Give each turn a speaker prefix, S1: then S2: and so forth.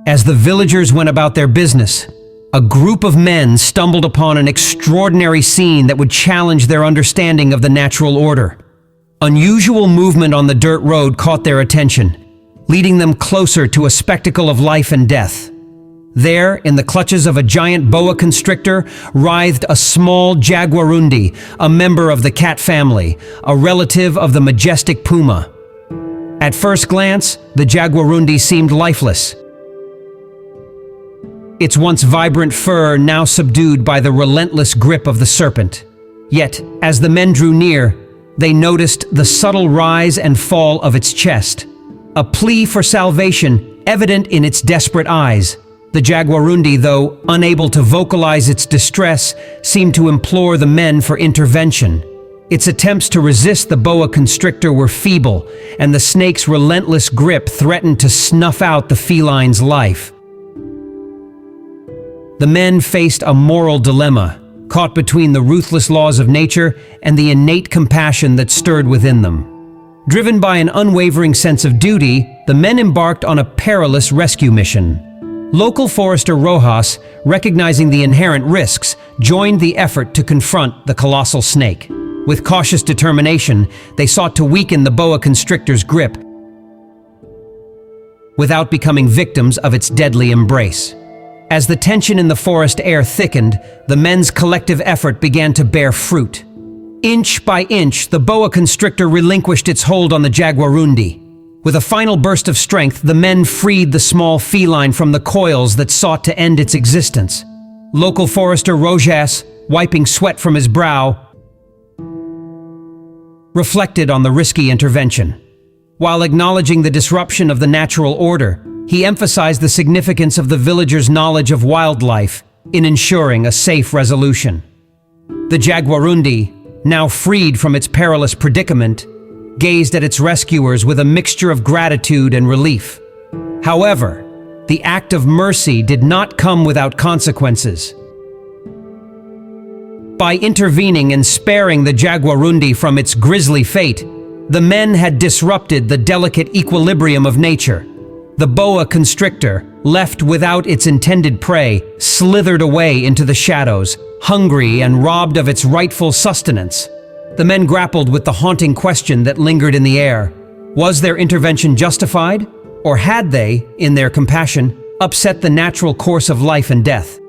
S1: As the villagers went about their business, a group of men stumbled upon an extraordinary scene that would challenge their understanding of the natural order. Unusual movement on the dirt road caught their attention, leading them closer to a spectacle of life and death. There, in the clutches of a giant boa constrictor, writhed a small jaguarundi, a member of the cat family, a relative of the majestic puma. At first glance, the jaguarundi seemed lifeless, its once vibrant fur now subdued by the relentless grip of the serpent. Yet, as the men drew near, they noticed the subtle rise and fall of its chest, a plea for salvation evident in its desperate eyes. The jaguarundi, though unable to vocalize its distress, seemed to implore the men for intervention. Its attempts to resist the boa constrictor were feeble, and the snake's relentless grip threatened to snuff out the feline's life. The men faced a moral dilemma, caught between the ruthless laws of nature and the innate compassion that stirred within them. Driven by an unwavering sense of duty, the men embarked on a perilous rescue mission. Local forester Rojas, recognizing the inherent risks, joined the effort to confront the colossal snake. With cautious determination, they sought to weaken the boa constrictor's grip without becoming victims of its deadly embrace. As the tension in the forest air thickened, the men's collective effort began to bear fruit. Inch by inch, the boa constrictor relinquished its hold on the jaguarundi. With a final burst of strength, the men freed the small feline from the coils that sought to end its existence. Local forester Rojas, wiping sweat from his brow, reflected on the risky intervention. While acknowledging the disruption of the natural order, he emphasized the significance of the villagers' knowledge of wildlife in ensuring a safe resolution. The jaguarundi, now freed from its perilous predicament, gazed at its rescuers with a mixture of gratitude and relief. However, the act of mercy did not come without consequences. By intervening and sparing the jaguarundi from its grisly fate, the men had disrupted the delicate equilibrium of nature. The boa constrictor, left without its intended prey, slithered away into the shadows, hungry and robbed of its rightful sustenance. The men grappled with the haunting question that lingered in the air. Was their intervention justified? Or had they, in their compassion, upset the natural course of life and death?